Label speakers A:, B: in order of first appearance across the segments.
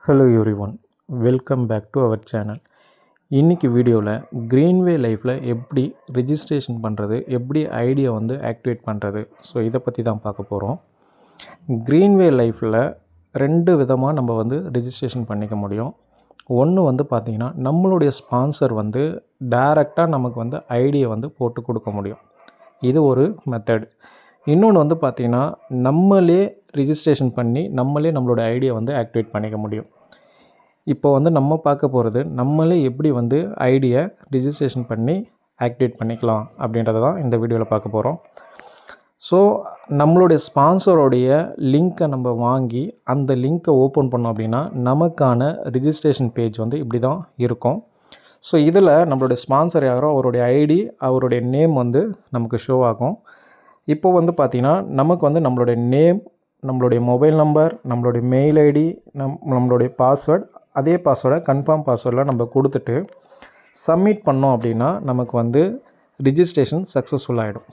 A: Hello everyone, welcome back to our channel. இன்றைக்கி வீடியோவில் க்ரீன்வே லைஃப்பில் எப்படி ரிஜிஸ்ட்ரேஷன் பண்ணுறது, எப்படி ஐடியை ஆக்டிவேட் பண்ணுறது, ஸோ இதை பற்றி தான் பார்க்க போகிறோம். க்ரீன்வே லைஃப்பில் ரெண்டு விதமாக நம்ம ரிஜிஸ்ட்ரேஷன் பண்ணிக்க முடியும். ஒன்று பார்த்திங்கன்னா நம்மளுடைய ஸ்பான்சர் டைரெக்டாக நமக்கு ஐடியை போட்டு கொடுக்க முடியும். இது ஒரு மெத்தட். இன்னொன்று பார்த்திங்கன்னா நம்மளே ரிஜிஸ்ட்ரேஷன் பண்ணி நம்மளே நம்மளோட ஐடியை ஆக்டிவேட் பண்ணிக்க முடியும். இப்போ நம்ம பார்க்க போகிறது நம்மளே எப்படி ஐடியை ரிஜிஸ்ட்ரேஷன் பண்ணி ஆக்டிவேட் பண்ணிக்கலாம் அப்படின்றத தான் இந்த வீடியோவில் பார்க்க போகிறோம். ஸோ நம்மளுடைய ஸ்பான்சரோடைய லிங்க்கை நம்ம வாங்கி அந்த லிங்க்கை ஓப்பன் பண்ணோம் அப்படின்னா நமக்கான ரிஜிஸ்ட்ரேஷன் பேஜ் இப்படி தான் இருக்கும். ஸோ இதில் நம்மளுடைய ஸ்பான்சர் யாரோ அவருடைய ஐடி, அவருடைய நேம் நமக்கு ஷோ ஆகும். இப்போ பார்த்திங்கன்னா நமக்கு நம்மளுடைய நேம், நம்மளுடைய மொபைல் நம்பர், நம்மளுடைய மெயில் ஐடி, நம்மளுடைய பாஸ்வேர்டு, அதே பாஸ்வேர்டை கன்ஃபார்ம் பாஸ்வேர்டில் நம்ம கொடுத்துட்டு சப்மிட் பண்ணோம் அப்படின்னா நமக்கு ரிஜிஸ்ட்ரேஷன் சக்ஸஸ்ஃபுல் ஆகிடும்.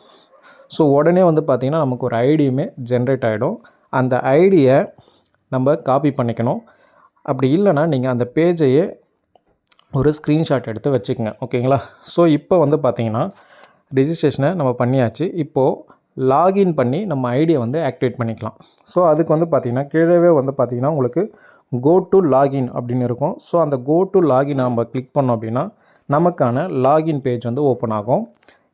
A: ஸோ உடனே பார்த்திங்கன்னா நமக்கு ஒரு ஐடியுமே ஜென்ரேட் ஆகிடும். அந்த ஐடியை நம்ம காப்பி பண்ணிக்கணும். அப்படி இல்லைனா நீங்கள் அந்த பேஜையே ஒரு ஸ்க்ரீன்ஷாட் எடுத்து வச்சுக்கோங்க. ஓகேங்களா? ஸோ இப்போ பார்த்திங்கன்னா ரிஜிஸ்ட்ரேஷனை நம்ம பண்ணியாச்சு. இப்போது லாகின் பண்ணி நம்ம ஐடியை ஆக்டிவேட் பண்ணிக்கலாம். ஸோ அதுக்கு பார்த்திங்கன்னா கீழவே பார்த்திங்கன்னா உங்களுக்கு கோ டு லாகின் அப்படின்னு இருக்கும். ஸோ அந்த கோ டு லாகின் நம்ம கிளிக் பண்ணோம் அப்படின்னா நமக்கான லாகின் பேஜ் ஓப்பன் ஆகும்.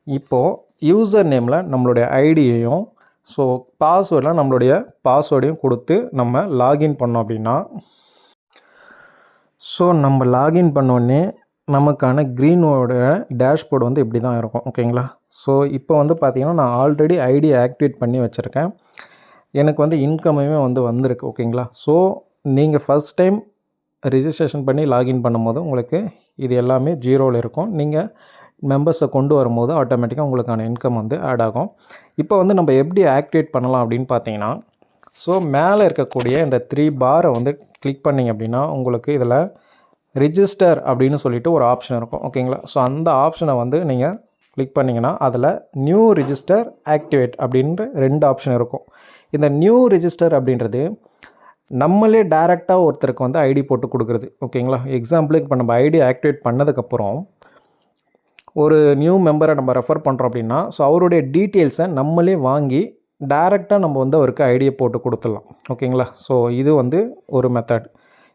A: இப்போது யூசர் நேமில் நம்மளுடைய ஐடியையும், ஸோ பாஸ்வேர்டில் நம்மளுடைய பாஸ்வேர்டையும் கொடுத்து நம்ம லாகின் பண்ணோம் அப்படின்னா, ஸோ நம்ம லாகின் பண்ணோடனே நமக்கான க்ரீனோட டேஷ்போர்டு இப்படி தான் இருக்கும். ஓகேங்களா? ஸோ இப்போ பார்த்திங்கன்னா நான் ஆல்ரெடி ஐடியை ஆக்டிவேட் பண்ணி வச்சுருக்கேன். எனக்கு இன்கமுமே வந்திருக்கு. ஓகேங்களா? ஸோ நீங்கள் ஃபஸ்ட் டைம் ரிஜிஸ்ட்ரேஷன் பண்ணி லாகின் பண்ணும்போது உங்களுக்கு இது எல்லாமே ஜீரோவில் இருக்கும். நீங்கள் மெம்பர்ஸை கொண்டு வரும்போது ஆட்டோமேட்டிக்காக உங்களுக்கான இன்கம் ஆட் ஆகும். இப்போ நம்ம எப்படி ஆக்டிவேட் பண்ணலாம் அப்படின்னு பார்த்தீங்கன்னா, ஸோ மேலே இருக்கக்கூடிய இந்த 3 பாரை கிளிக் பண்ணிங்க அப்படின்னா உங்களுக்கு இதில் ரிஜிஸ்டர் அப்படின்னு சொல்லிட்டு ஒரு ஆப்ஷன் இருக்கும். ஓகேங்களா? ஸோ அந்த ஆப்ஷனை நீங்கள் கிளிக் பண்ணிங்கன்னா அதில் நியூ ரிஜிஸ்டர், ஆக்டிவேட் அப்படின்ற 2 ஆப்ஷன் இருக்கும். இந்த நியூ ரிஜிஸ்டர் அப்படின்றது நம்மளே டைரெக்டாக ஒருத்தருக்கு ஐடி போட்டு கொடுக்குறது. ஓகேங்களா? எக்ஸாம்பிளுக்கு இப்போ நம்ம ஐடி ஆக்டிவேட் பண்ணதுக்கப்புறம் ஒரு நியூ மெம்பரை நம்ம ரெஃபர் பண்ணுறோம் அப்படின்னா, ஸோ அவருடைய டீட்டெயில்ஸை நம்மளே வாங்கி டைரெக்டாக நம்ம அவருக்கு ஐடியை போட்டு கொடுத்துடலாம். ஓகேங்களா? ஸோ இது ஒரு மெத்தட்.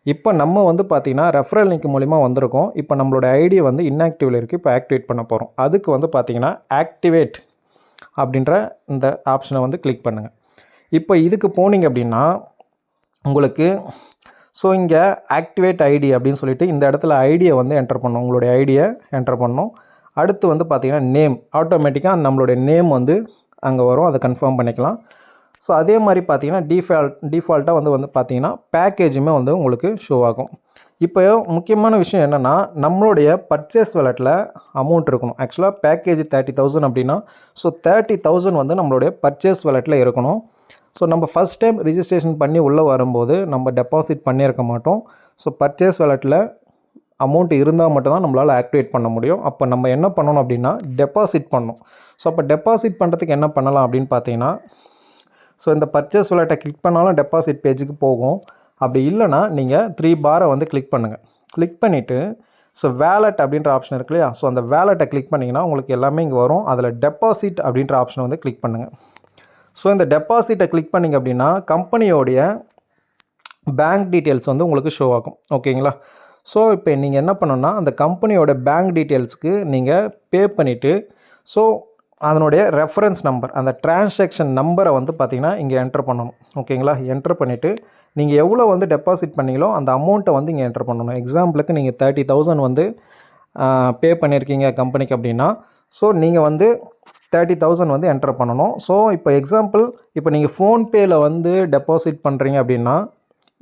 A: இப்போ நம்ம பார்த்திங்கன்னா ரெஃபரல் லிங்க் மூலிமா வந்திருக்கோம். இப்போ நம்மளோட ஐடியை இன்ஆக்டிவில் இருக்குது. இப்போ ஆக்டிவேட் பண்ண போகிறோம். அதுக்கு பார்த்திங்கன்னா ஆக்டிவேட் அப்படின்ற இந்த ஆப்ஷனை கிளிக் பண்ணுங்கள். இப்போ இதுக்கு போனீங்க அப்படின்னா உங்களுக்கு ஸோ இங்கே ஆக்டிவேட் ஐடி அப்படின்னு சொல்லிட்டு இந்த இடத்துல ஐடியை என்டர் பண்ணணும். உங்களுடைய ஐடியை என்டர் பண்ணணும். அடுத்து பார்த்திங்கன்னா நேம், ஆட்டோமேட்டிக்காக நம்மளுடைய நேம் அங்கே வரும். அதை கன்ஃபார்ம் பண்ணிக்கலாம். ஸோ அதே மாதிரி பார்த்திங்கன்னா டிஃபால்ட்டாக பார்த்திங்கன்னா பேக்கேஜுமே உங்களுக்கு ஷோ ஆகும். இப்போ முக்கியமான விஷயம் என்னென்னா நம்மளுடைய பர்ச்சேஸ் வாலெட்டில் அமௌண்ட் இருக்கணும். ஆக்சுவலாக பேக்கேஜ் 30,000 அப்படின்னா, ஸோ 30,000 நம்மளுடைய பர்ச்சேஸ் வாலெட்டில் இருக்கணும். ஸோ நம்ம ஃபஸ்ட் டைம் ரிஜிஸ்ட்ரேஷன் பண்ணி உள்ளே வரும்போது நம்ம டெபாசிட் பண்ணியிருக்க மாட்டோம். ஸோ பர்ச்சேஸ் வாலெட்டில் அமௌண்ட் இருந்தால் மட்டும்தான் நம்மளால் ஆக்டிவேட் பண்ண முடியும். அப்போ நம்ம என்ன பண்ணணும் அப்படின்னா டெபாசிட் பண்ணணும். ஸோ அப்போ டெபாசிட் பண்ணுறதுக்கு என்ன பண்ணலாம் அப்படின்னு பார்த்தீங்கன்னா, ஸோ இந்த பர்ச்சேஸ் வாலெட்டை கிளிக் பண்ணாலும் டெபாசிட் பேஜுக்கு போகும். அப்படி இல்லைனா நீங்கள் 3 பாரை கிளிக் பண்ணுங்கள். கிளிக் பண்ணிவிட்டு ஸோ வேலெட் அப்படின்ற ஆப்ஷன் இருக்கு இல்லையா, ஸோ அந்த வேலெட்டை கிளிக் பண்ணிங்கன்னா உங்களுக்கு எல்லாமே இங்கே வரும். அதில் டெபாசிட் அப்படின்ற ஆப்ஷனை கிளிக் பண்ணுங்கள். ஸோ இந்த டெபாசிட்டை கிளிக் பண்ணிங்க அப்படின்னா கம்பெனியோடைய பேங்க் டீட்டெயில்ஸ் உங்களுக்கு ஷோ ஆகும். ஓகேங்களா? ஸோ இப்போ நீங்கள் என்ன பண்ணணுன்னா அந்த கம்பெனியோட பேங்க் டீட்டெயில்ஸ்க்கு நீங்கள் பே பண்ணிவிட்டு, ஸோ அதனுடைய ரெஃபரன்ஸ் நம்பர், அந்த டிரான்சாக்ஷன் நம்பரை பார்த்திங்கன்னா இங்கே என்டர் பண்ணணும். ஓகேங்களா? என்டர் பண்ணிவிட்டு நீங்கள் எவ்வளோ டெபாசிட் பண்ணீங்களோ அந்த அமௌண்ட்டை இங்கே என்டர் பண்ணணும். எக்ஸாம்பிளுக்கு நீங்கள் 30,000 பே பண்ணியிருக்கீங்க கம்பெனிக்கு அப்படின்னா, ஸோ நீங்கள் 30,000 என்டர் பண்ணணும். ஸோ இப்போ எக்ஸாம்பிள் இப்போ நீங்கள் ஃபோன்பேயில் டெபாசிட் பண்ணுறீங்க அப்படின்னா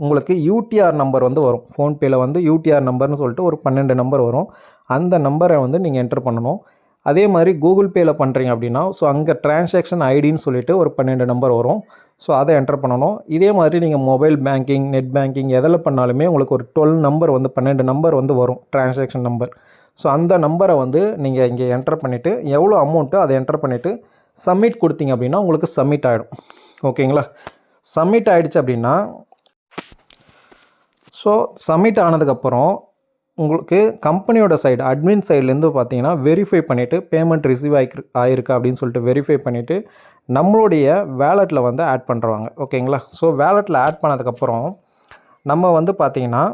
A: உங்களுக்கு யூடிஆர் நம்பர் வரும். ஃபோன்பேயில் யூடிஆர் நம்பர்னு சொல்லிட்டு ஒரு 12 நம்பர் வரும். அந்த நம்பரை நீங்கள் என்டர் பண்ணணும். அதே மாதிரி கூகுள் பேயில் பண்ணுறீங்க அப்படின்னா, ஸோ அங்கே டிரான்சாக்ஷன் ஐடின்னு சொல்லிட்டு ஒரு 12 நம்பர் வரும். ஸோ அதை என்டர் பண்ணணும். இதே மாதிரி நீங்கள் மொபைல் பேங்கிங், நெட் பேங்கிங் எதில் பண்ணாலுமே உங்களுக்கு ஒரு 12 நம்பர் 12 நம்பர் வரும் டிரான்சாக்ஷன் நம்பர். ஸோ அந்த நம்பரை நீங்கள் இங்கே என்டர் பண்ணிவிட்டு எவ்வளோ அமௌண்ட்டோ அதை என்டர் பண்ணிவிட்டு சப்மிட் கொடுத்தீங்க அப்படின்னா உங்களுக்கு சப்மிட் ஆகிடும். ஓகேங்களா? சப்மிட் ஆகிடுச்சு அப்படின்னா ஸோ சப்மிட் ஆனதுக்கப்புறம் உங்களுக்கு கம்பெனியோட சைடு அட்மின் சைட்லேருந்து பார்த்தீங்கன்னா வெரிஃபை பண்ணிவிட்டு பேமெண்ட் ரிசீவ் ஆகிருக்கு அப்படின்னு சொல்லிட்டு வெரிஃபை பண்ணிவிட்டு நம்மளுடைய வேலெட்டில் வந்து ஆட் பண்ணுறாங்க. ஓகேங்களா? ஸோ வேலெட்டில் ஆட் பண்ணதுக்கப்புறம் நம்ம வந்து பார்த்திங்கன்னா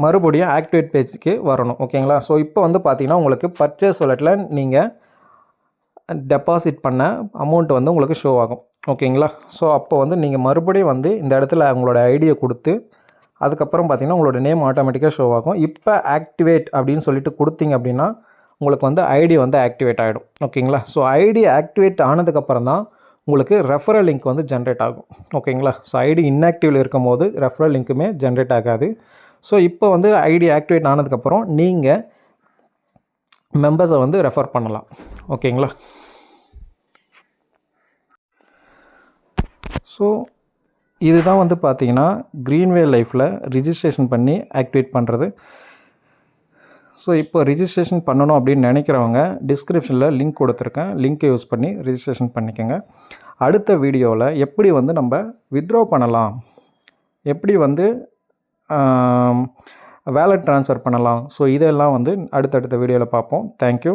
A: மறுபடியும் ஆக்டிவேட் பேஜுக்கு வரணும். ஓகேங்களா? ஸோ இப்போ வந்து பார்த்திங்கன்னா உங்களுக்கு பர்ச்சேஸ் வாலெட்டில் நீங்கள் டெபாசிட் பண்ண அமௌண்ட் வந்து உங்களுக்கு ஷோ ஆகும். ஓகேங்களா? ஸோ அப்போ வந்து நீங்கள் மறுபடியும் வந்து இந்த இடத்துல உங்களோட ஐடியை கொடுத்து அதுக்கப்புறம் பார்த்திங்கன்னா உங்களோட நேம் ஆட்டோமேட்டிக்காக ஷோ ஆகும். இப்போ ஆக்டிவேட் அப்படின்னு சொல்லிட்டு கொடுத்தீங்க அப்படின்னா உங்களுக்கு வந்து ஐடி வந்து ஆக்டிவேட் ஆகிடும். ஓகேங்களா? ஸோ ஐடி ஆக்டிவேட் ஆனதுக்கப்புறம் தான் உங்களுக்கு ரெஃபரல் லிங்க் வந்து ஜென்ரேட் ஆகும். ஓகேங்களா? ஸோ ஐடி இன்ஆக்டிவில் இருக்கும் போது ரெஃபரல் லிங்க்குமே ஜென்ரேட் ஆகாது. ஸோ இப்போ வந்து ஐடி ஆக்டிவேட் ஆனதுக்கப்புறம் நீங்கள் மெம்பர்ஸை வந்து ரெஃபர் பண்ணலாம். ஓகேங்களா? ஸோ இதுதான் வந்து பார்த்தீங்கன்னா க்ரீன்வே லைஃப்பில் ரிஜிஸ்ட்ரேஷன் பண்ணி ஆக்டிவேட் பண்ணுறது. ஸோ இப்போ ரிஜிஸ்ட்ரேஷன் பண்ணணும் அப்படின்னு நினைக்கிறவங்க டிஸ்கிரிப்ஷனில் லிங்க் கொடுத்துருக்கேன். லிங்க்கை யூஸ் பண்ணி ரிஜிஸ்ட்ரேஷன் பண்ணிக்கோங்க. அடுத்த வீடியோவில் எப்படி வந்து நம்ம வித்ட்ரா பண்ணலாம், எப்படி வந்து வேலட் ட்ரான்ஸ்ஃபர் பண்ணலாம், ஸோ இதெல்லாம் வந்து அடுத்தடுத்த வீடியோவில் பார்ப்போம். தேங்க்யூ.